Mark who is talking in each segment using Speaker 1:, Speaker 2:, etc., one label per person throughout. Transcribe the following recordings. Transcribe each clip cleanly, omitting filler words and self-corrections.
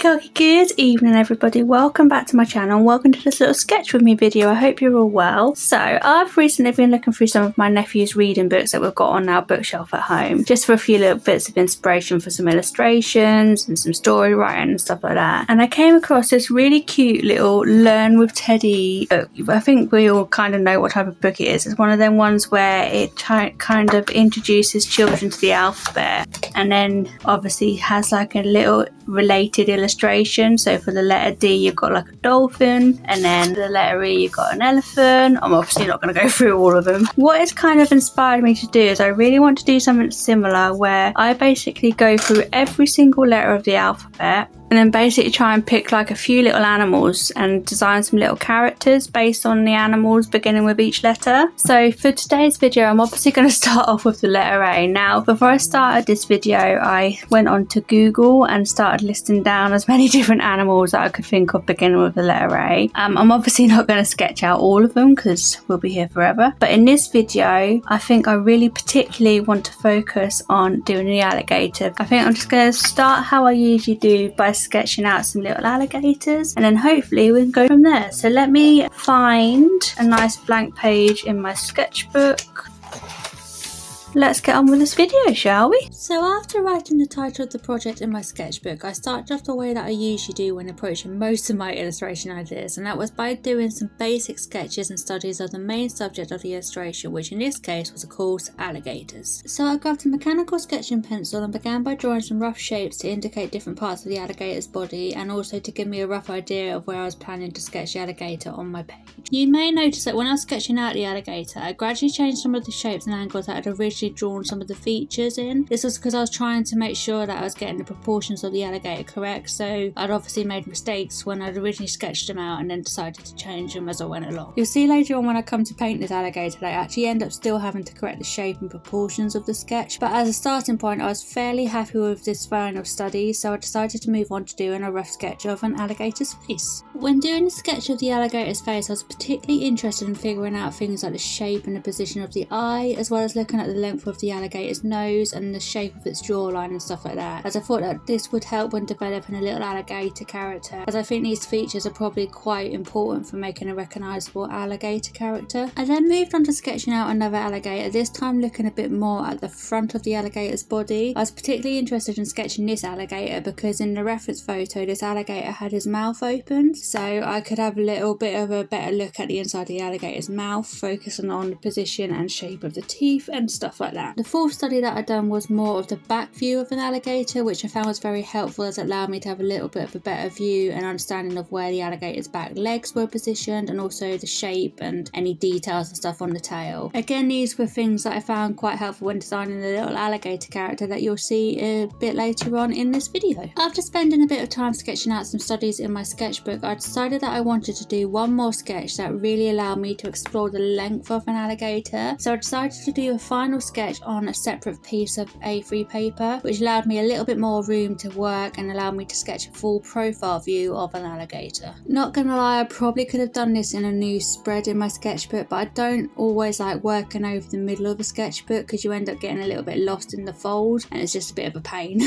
Speaker 1: Good evening everybody, welcome back to my channel and welcome to this little sketch with me video. I hope you're all well. So I've recently been looking through some of my nephew's reading books that we've got on our bookshelf at home, just for a few little bits of inspiration for some illustrations and some story writing and stuff like that. And I came across this really cute little Learn with Teddy book. I think we all kind of know what type of book it is. It's one of them ones where it kind of introduces children to the alphabet and then obviously has like a little related illustration. So for the letter D you've got like a dolphin, and then the letter E you've got an elephant. I'm obviously not going to go through all of them. What it's kind of inspired me to do is I really want to do something similar where I basically go through every single letter of the alphabet and then basically try and pick like a few little animals and design some little characters based on the animals beginning with each letter. So for today's video I'm obviously going to start off with the letter A. Now before I started this video I went on to Google and started listing down as many different animals that I could think of beginning with the letter A. I'm obviously not going to sketch out all of them because we'll be here forever, but in this video I think I really particularly want to focus on doing the alligator. I think I'm just going to start how I usually do by sketching out some little alligators and then hopefully we can go from there. So let me find a nice blank page in my sketchbook. Let's get on with this video, shall we? So after writing the title of the project in my sketchbook, I started off the way that I usually do when approaching most of my illustration ideas, and that was by doing some basic sketches and studies of the main subject of the illustration, which in this case was of course alligators. So I grabbed a mechanical sketching pencil and began by drawing some rough shapes to indicate different parts of the alligator's body and also to give me a rough idea of where I was planning to sketch the alligator on my page. You may notice that when I was sketching out the alligator, I gradually changed some of the shapes and angles that I had originally drawn some of the features in. This was because I was trying to make sure that I was getting the proportions of the alligator correct, so I'd obviously made mistakes when I'd originally sketched them out and then decided to change them as I went along. You'll see later on when I come to paint this alligator that I actually end up still having to correct the shape and proportions of the sketch, but as a starting point I was fairly happy with this final study, so I decided to move on to doing a rough sketch of an alligator's face. When doing the sketch of the alligator's face I was particularly interested in figuring out things like the shape and the position of the eye, as well as looking at the length of the alligator's nose and the shape of its jawline and stuff like that, as I thought that this would help when developing a little alligator character, as I think these features are probably quite important for making a recognisable alligator character. I then moved on to sketching out another alligator, this time looking a bit more at the front of the alligator's body. I was particularly interested in sketching this alligator because in the reference photo this alligator had his mouth open, so I could have a little bit of a better look at the inside of the alligator's mouth, focusing on the position and shape of the teeth and stuff like that. The fourth study that I'd done was more of the back view of an alligator, which I found was very helpful as it allowed me to have a little bit of a better view and understanding of where the alligator's back legs were positioned and also the shape and any details and stuff on the tail. Again, these were things that I found quite helpful when designing the little alligator character that you'll see a bit later on in this video. After spending a bit of time sketching out some studies in my sketchbook, I decided that I wanted to do one more sketch that really allowed me to explore the length of an alligator, so I decided to do a final sketch on a separate piece of A3 paper, which allowed me a little bit more room to work and allowed me to sketch a full profile view of an alligator. Not gonna lie, I probably could have done this in a new spread in my sketchbook, but I don't always like working over the middle of a sketchbook because you end up getting a little bit lost in the fold and it's just a bit of a pain.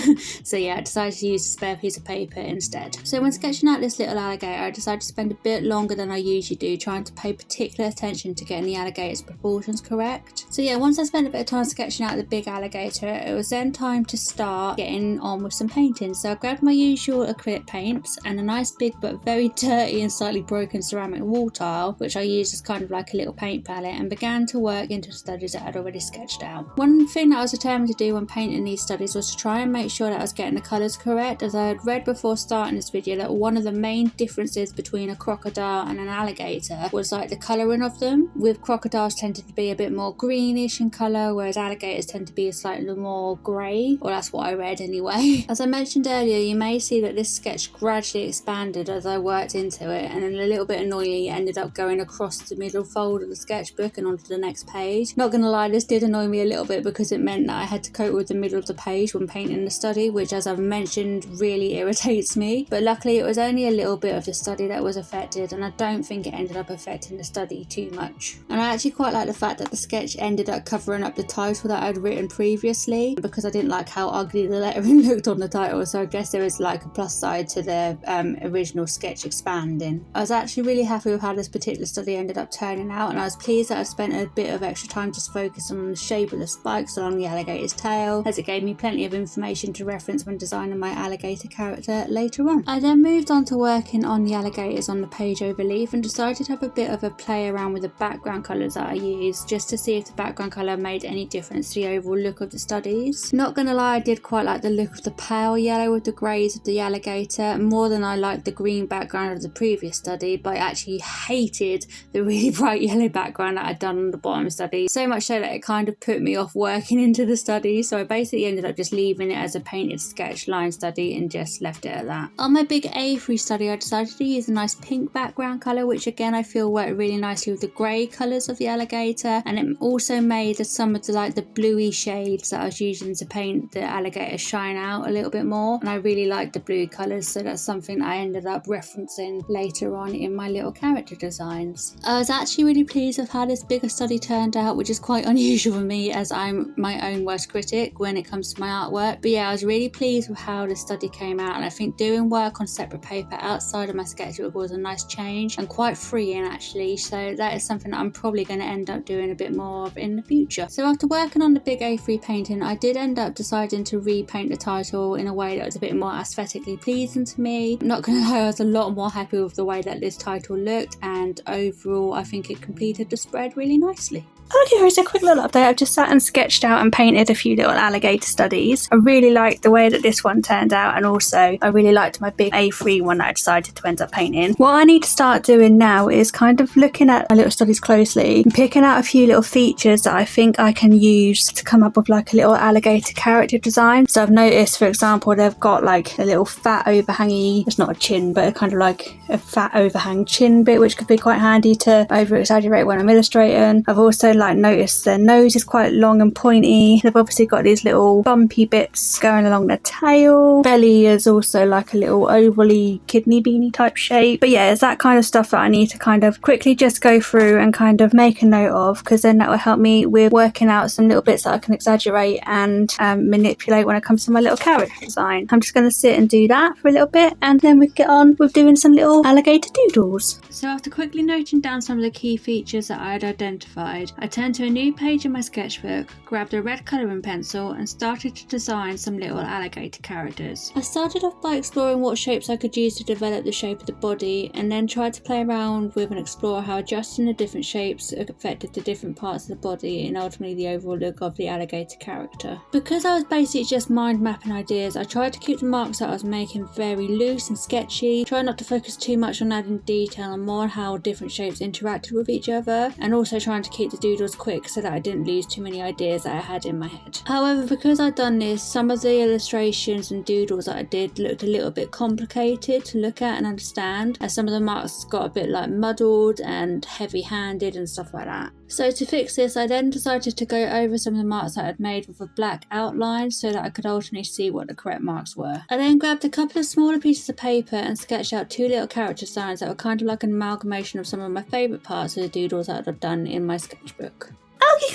Speaker 1: So yeah, I decided to use a spare piece of paper instead. So when sketching out this little alligator, I decided to spend a bit longer than I usually do trying to pay particular attention to getting the alligator's proportions correct. So yeah, once I spent a bit of time sketching out the big alligator, it was then time to start getting on with some painting. So I grabbed my usual acrylic paints and a nice big but very dirty and slightly broken ceramic wall tile, which I used as kind of like a little paint palette, and began to work into the studies that I'd already sketched out. One thing that I was determined to do when painting these studies was to try and make sure that I was getting the colours correct, as I had read before starting this video that one of the main differences between a crocodile and an alligator was like the colouring of them, with crocodiles tending to be a bit more greenish in colour, whereas alligators tend to be a slightly more grey, or that's what I read anyway. As I mentioned earlier, you may see that this sketch gradually expanded as I worked into it, and then a little bit annoyingly ended up going across the middle fold of the sketchbook and onto the next page. Not gonna lie, this did annoy me a little bit because it meant that I had to cope with the middle of the page when painting the study, which as I've mentioned really irritates me, but luckily it was only a little bit of the study that was affected and I don't think it ended up affecting the study too much. And I actually quite like the fact that the sketch ended up covering up the the title that I'd written previously because I didn't like how ugly the lettering looked on the title, so I guess there was like a plus side to the original sketch expanding. I was actually really happy with how this particular study ended up turning out, and I was pleased that I spent a bit of extra time just focusing on the shape of the spikes along the alligator's tail, as it gave me plenty of information to reference when designing my alligator character later on. I then moved on to working on the alligators on the page overleaf and decided to have a bit of a play around with the background colours that I used, just to see if the background colour made any difference to the overall look of the studies. Not gonna lie, I did quite like the look of the pale yellow with the greys of the alligator, more than I liked the green background of the previous study, but I actually hated the really bright yellow background that I'd done on the bottom study, so much so that it kind of put me off working into the study, so I basically ended up just leaving it as a painted sketch line study and just left it at that. On my big A3 study, I decided to use a nice pink background colour, which again I feel worked really nicely with the grey colours of the alligator, and it also made some of the bluey shades that I was using to paint the alligator shine out a little bit more, and I really like the blue colours, so that's something I ended up referencing later on in my little character designs. I was actually really pleased with how this bigger study turned out, which is quite unusual for me as I'm my own worst critic when it comes to my artwork, but yeah, I was really pleased with how the study came out, and I think doing work on separate paper outside of my sketchbook was a nice change and quite freeing actually, so that is something that I'm probably going to end up doing a bit more of in the future. So after working on the big A3 painting, I did end up deciding to repaint the title in a way that was a bit more aesthetically pleasing to me. I'm not gonna lie, I was a lot more happy with the way that this title looked, and overall I think it completed the spread really nicely. Okay, here's a quick little update. I've just sat and sketched out and painted a few little alligator studies. I really liked the way that this one turned out, and also I really liked my big A3 one that I decided to end up painting. What I need to start doing now is kind of looking at my little studies closely and picking out a few little features that I think I can use to come up with like a little alligator character design. So I've noticed, for example, they've got like a little fat overhangy, it's not a chin, but kind of like a fat overhang chin bit, which could be quite handy to over exaggerate when I'm illustrating. I've also noticed their nose is quite long and pointy. They've obviously got these little bumpy bits going along their tail. Belly is also like a little ovally kidney beanie type shape. But yeah, it's that kind of stuff that I need to kind of quickly just go through and kind of make a note of, because then that will help me with working out some little bits that I can exaggerate and manipulate when it comes to my little character design. I'm just going to sit and do that for a little bit, and then we get on with doing some little alligator doodles. So after quickly noting down some of the key features that I had identified, I turned to a new page in my sketchbook, grabbed a red colouring pencil and started to design some little alligator characters. I started off by exploring what shapes I could use to develop the shape of the body, and then tried to play around with and explore how adjusting the different shapes affected the different parts of the body and ultimately the overall look of the alligator character. Because I was basically just mind mapping ideas, I tried to keep the marks that I was making very loose and sketchy, try not to focus too much on adding detail and more on how different shapes interacted with each other, and also trying to keep the doodles quick so that I didn't lose too many ideas that I had in my head. However, because I'd done this, some of the illustrations and doodles that I did looked a little bit complicated to look at and understand, as some of the marks got a bit like muddled and heavy-handed and stuff like that. So to fix this, I then decided to go over some of the marks that I'd made with a black outline so that I could ultimately see what the correct marks were. I then grabbed a couple of smaller pieces of paper and sketched out two little character signs that were kind of like an amalgamation of some of my favourite parts of the doodles that I'd done in my sketchbook.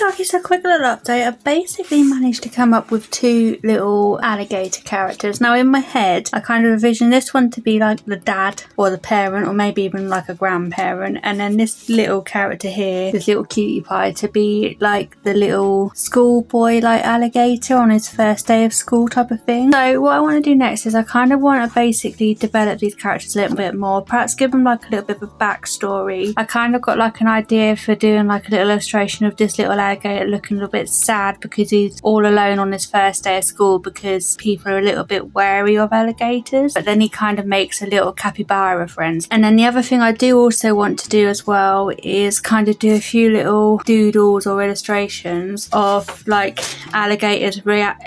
Speaker 1: Okay, so quick little update. I basically managed to come up with two little alligator characters. Now in my head, I kind of envisioned this one to be like the dad or the parent, or maybe even like a grandparent, and then this little character here, this little cutie pie, to be like the little schoolboy like alligator on his first day of school type of thing. So what I want to do next is I kind of want to basically develop these characters a little bit more, perhaps give them like a little bit of a backstory. I kind of got like an idea for doing like a little illustration of this little alligator looking a little bit sad because he's all alone on his first day of school because people are a little bit wary of alligators, but then he kind of makes a little capybara friends. And then the other thing I do also want to do as well is kind of do a few little doodles or illustrations of like alligators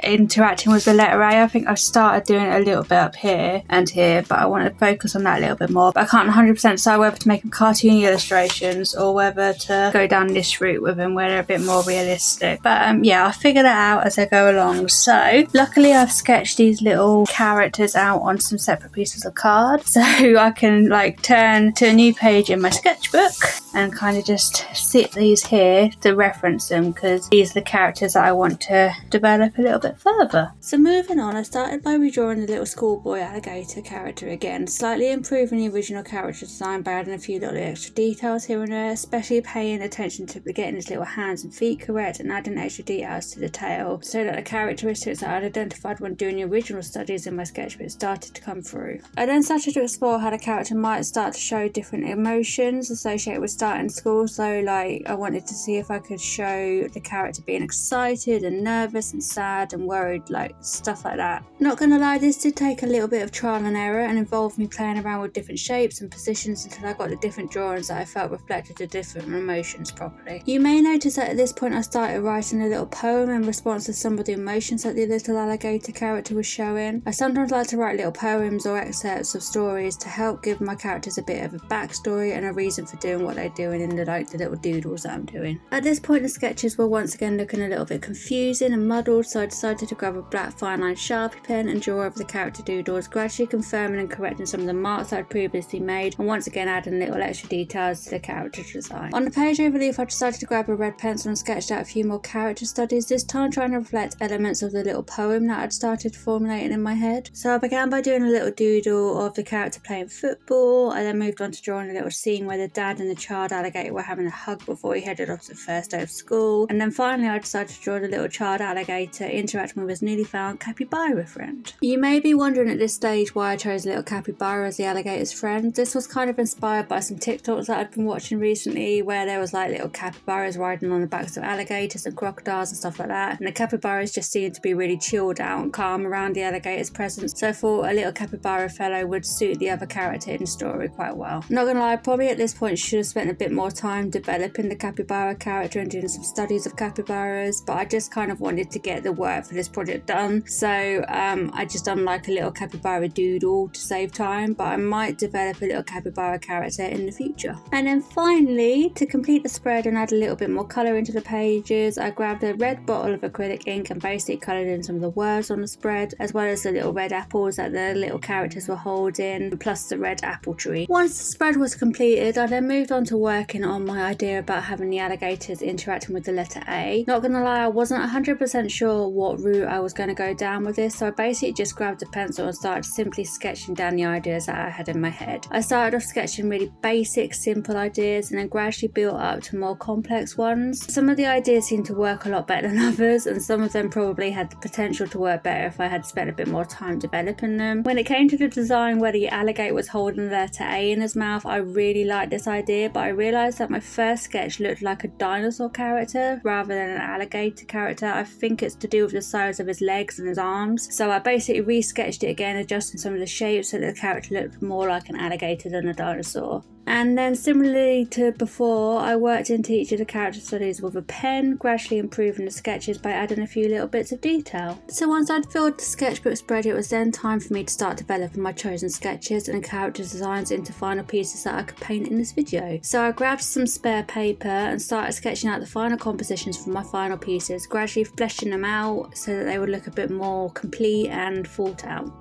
Speaker 1: interacting with the letter A. I think I've started doing it a little bit up here and here, but I want to focus on that a little bit more. But I can't 100% decide whether to make them cartoony illustrations or whether to go down this route with them where they're a bit more realistic. But yeah, I'll figure that out as I go along. So luckily I've sketched these little characters out on some separate pieces of card, so I can like turn to a new page in my sketchbook and kind of just sit these here to reference them, because these are the characters that I want to develop a little bit further. So moving on, I started by redrawing the little schoolboy alligator character again, slightly improving the original character design by adding a few little extra details here and there, especially paying attention to getting his little hands and feet correct and adding extra details to the tail so that the characteristics that I'd identified when doing the original studies in my sketchbook started to come through. I then started to explore how the character might start to show different emotions associated with starting school, so like I wanted to see if I could show the character being excited and nervous and sad and worried, like stuff like that. Not gonna lie, this did take a little bit of trial and error and involved me playing around with different shapes and positions until I got the different drawings that I felt reflected the different emotions properly. You may notice that at this point I started writing a little poem in response to some of the emotions that the little alligator character was showing. I sometimes like to write little poems or excerpts of stories to help give my characters a bit of a backstory and a reason for doing what they're doing in the little doodles that I'm doing. At this point the sketches were once again looking a little bit confusing and muddled, so I decided to grab a black fine line Sharpie pen and draw over the character doodles, gradually confirming and correcting some of the marks I'd previously made, and once again adding little extra details to the character design. On the page overleaf I decided to grab a red pencil and sketched out a few more character studies, this time trying to reflect elements of the little poem that I'd started formulating in my head. So I began by doing a little doodle of the character playing football. I then moved on to drawing a little scene where the dad and the child alligator were having a hug before he headed off to the first day of school, and then finally I decided to draw the little child alligator interacting with his newly found capybara friend. You may be wondering at this stage why I chose little capybara as the alligator's friend. This was kind of inspired by some TikToks that I'd been watching recently where there was like little capybaras riding on the backs of alligators and crocodiles and stuff like that, and the capybaras just seemed to be really chilled out and calm around the alligator's presence, so I thought a little capybara fellow would suit the other character in the story quite well. Not gonna lie, I probably at this point should have spent a bit more time developing the capybara character and doing some studies of capybaras, but I just kind of wanted to get the work for this project done, so I just done like a little capybara doodle to save time, but I might develop a little capybara character in the future. And then finally, to complete the spread and add a little bit more colour into the pages, I grabbed a red bottle of acrylic ink and basically coloured in some of the words on the spread, as well as the little red apples that the little characters were holding, plus the red apple tree. Once the spread was completed, I then moved on to working on my idea about having the alligators interacting with the letter A. Not gonna lie, I wasn't 100% sure what route I was going to go down with this, so I basically just grabbed a pencil and started simply sketching down the ideas that I had in my head. I started off sketching really basic, simple ideas and then gradually built up to more complex ones. Some of the ideas seemed to work a lot better than others, and some of them probably had the potential to work better if I had spent a bit more time developing them. When it came to the design where the alligator was holding the letter A in his mouth, I really liked this idea, but I realised that my first sketch looked like a dinosaur character rather than an alligator character. I think it's to do with the size of his legs and his arms, so I basically re-sketched it again, adjusting some of the shapes so that the character looked more like an alligator than a dinosaur. And then similarly to before, I worked into each of the character studies with a pen, gradually improving the sketches by adding a few little bits of detail. So once I'd filled the sketchbook spread, it was then time for me to start developing my chosen sketches and character designs into final pieces that I could paint in this video. So I grabbed some spare paper and started sketching out the final compositions for my final pieces, gradually fleshing them out so that they would look a bit more complete and thought out.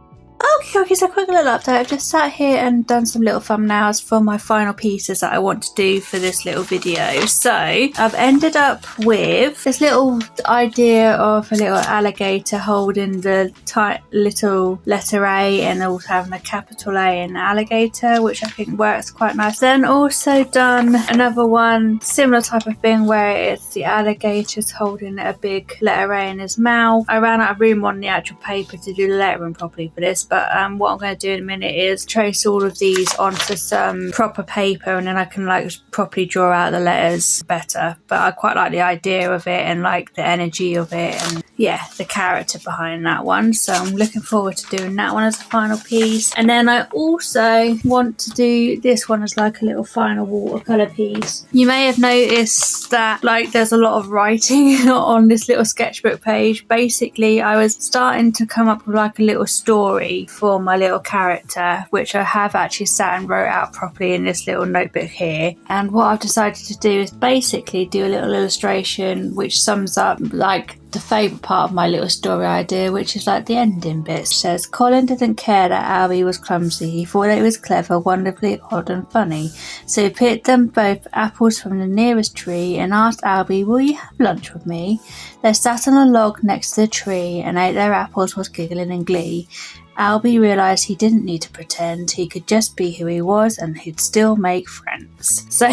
Speaker 1: Okay, so quick little update. I've just sat here and done some little thumbnails for my final pieces that I want to do for this little video. So I've ended up with this little idea of a little alligator holding the tight little letter A and also having a capital A in alligator, which I think works quite nice. Then also done another one, similar type of thing, where it's the alligator's holding a big letter A in his mouth. I ran out of room on the actual paper to do the lettering properly for this, but what I'm going to do in a minute is trace all of these onto some proper paper, and then I can like properly draw out the letters better. But I quite like the idea of it and like the energy of it, and yeah, the character behind that one. So I'm looking forward to doing that one as a final piece. And then I also want to do this one as like a little final watercolor piece. You may have noticed that like there's a lot of writing on this little sketchbook page. Basically, I was starting to come up with like a little story for my little character, which I have actually sat and wrote out properly in this little notebook here. And what I've decided to do is basically do a little illustration which sums up like the favourite part of my little story idea, which is like the ending bit. It says, Colin didn't care that Albie was clumsy. He thought it was clever, wonderfully odd and funny. So he picked them both apples from the nearest tree and asked Albie, will you have lunch with me? They sat on a log next to the tree and ate their apples whilst giggling in glee. Albie realised he didn't need to pretend, he could just be who he was and he'd still make friends. So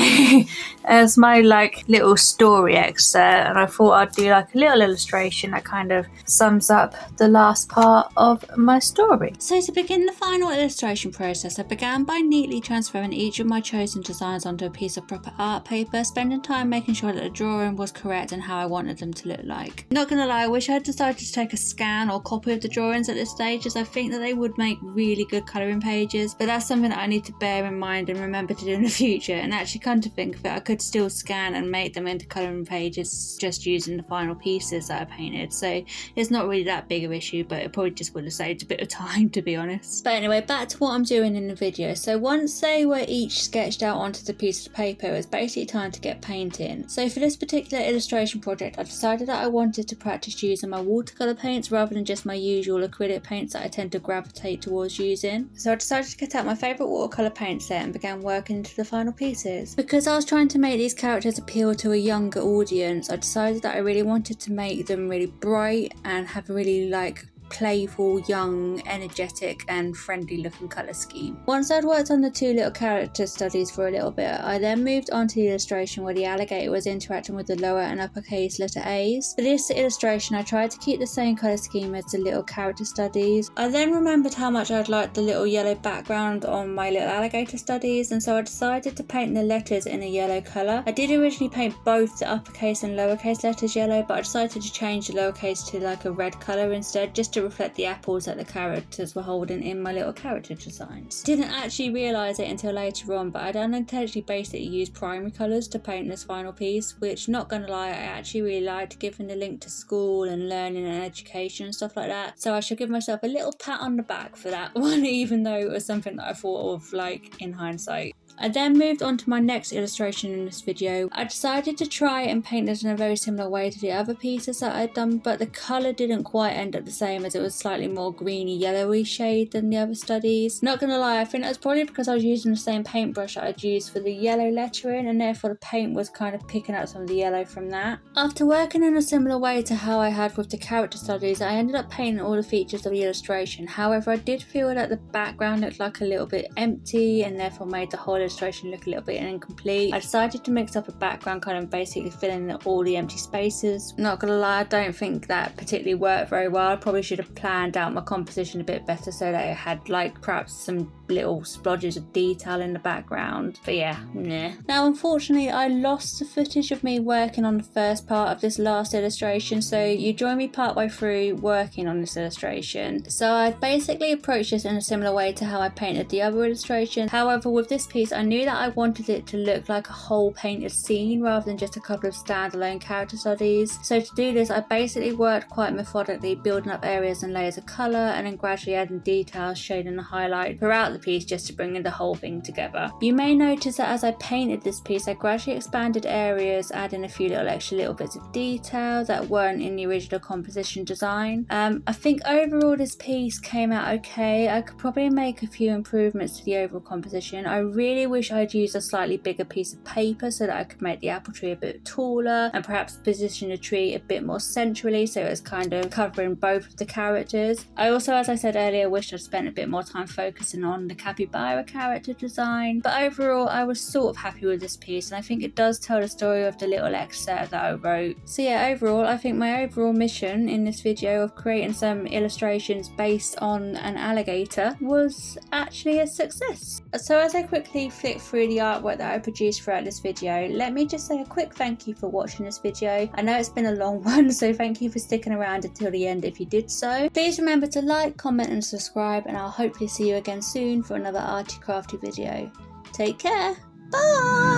Speaker 1: as my like little story excerpt, and I thought I'd do like a little illustration that kind of sums up the last part of my story. So to begin the final illustration process, I began by neatly transferring each of my chosen designs onto a piece of proper art paper, spending time making sure that the drawing was correct and how I wanted them to look like. Not gonna lie, I wish I had decided to take a scan or copy of the drawings at this stage, as I think that they would make really good colouring pages, but that's something that I need to bear in mind and remember to do in the future. And actually, come to think of it, I could still scan and make them into colouring pages just using the final pieces that I painted, so it's not really that big of an issue, but it probably just would have saved a bit of time, to be honest. But anyway, back to what I'm doing in the video. So once they were each sketched out onto the piece of paper, it was basically time to get painting. So for this particular illustration project, I decided that I wanted to practice using my watercolour paints rather than just my usual acrylic paints that I tend to gravitate towards using. So I decided to get out my favourite watercolour paint set and began working into the final pieces. Because I was trying to make these characters appeal to a younger audience, I decided that I really wanted to make them really bright and have a really like playful, young, energetic and friendly looking colour scheme. Once I'd worked on the two little character studies for a little bit, I then moved on to the illustration where the alligator was interacting with the lower and uppercase letter A's. For this illustration I tried to keep the same colour scheme as the little character studies. I then remembered how much I'd liked the little yellow background on my little alligator studies, and so I decided to paint the letters in a yellow colour. I did originally paint both the uppercase and lowercase letters yellow, but I decided to change the lowercase to like a red colour instead, just to reflect the apples that the characters were holding in my little character designs. Didn't actually realise it until later on, but I'd unintentionally basically used primary colours to paint this final piece, which, not gonna lie, I actually really liked, given the link to school and learning and education and stuff like that. So I should give myself a little pat on the back for that one, even though it was something that I thought of like in hindsight. I then moved on to my next illustration in this video. I decided to try and paint this in a very similar way to the other pieces that I'd done, but the colour didn't quite end up the same, as it was slightly more greeny yellowy shade than the other studies. Not gonna lie, I think that's probably because I was using the same paintbrush that I'd used for the yellow lettering, and therefore the paint was kind of picking up some of the yellow from that. After working in a similar way to how I had with the character studies, I ended up painting all the features of the illustration. However, I did feel that the background looked like a little bit empty and therefore made the whole illustration look a little bit incomplete. I decided to mix up a background colour and basically fill in all the empty spaces. Not gonna lie, I don't think that particularly worked very well. I probably should have planned out my composition a bit better so that it had like perhaps some little splodges of detail in the background, but yeah, nah. Now unfortunately I lost the footage of me working on the first part of this last illustration, so you join me partway through working on this illustration. So I basically approached this in a similar way to how I painted the other illustration. However, with this piece I knew that I wanted it to look like a whole painted scene rather than just a couple of standalone character studies. So to do this I basically worked quite methodically, building up areas and layers of colour and then gradually adding details, shading the highlight throughout the piece just to bring the whole thing together. You may notice that as I painted this piece I gradually expanded areas, adding a few extra little bits of detail that weren't in the original composition design. I think overall this piece came out okay. I could probably make a few improvements to the overall composition. I really wish I'd used a slightly bigger piece of paper so that I could make the apple tree a bit taller and perhaps position the tree a bit more centrally so it was kind of covering both of the characters. I also, as I said earlier, wished I'd spent a bit more time focusing on the Capybara character design, but overall I was sort of happy with this piece and I think it does tell the story of the little excerpt that I wrote. So yeah, overall I think my overall mission in this video of creating some illustrations based on an alligator was actually a success. So as I quickly flick through the artwork that I produced throughout this video, let me just say a quick thank you for watching this video. I know it's been a long one, so thank you for sticking around until the end if you did so. Please remember to like, comment and subscribe, and I'll hopefully see you again soon for another arty crafty video. Take care, bye!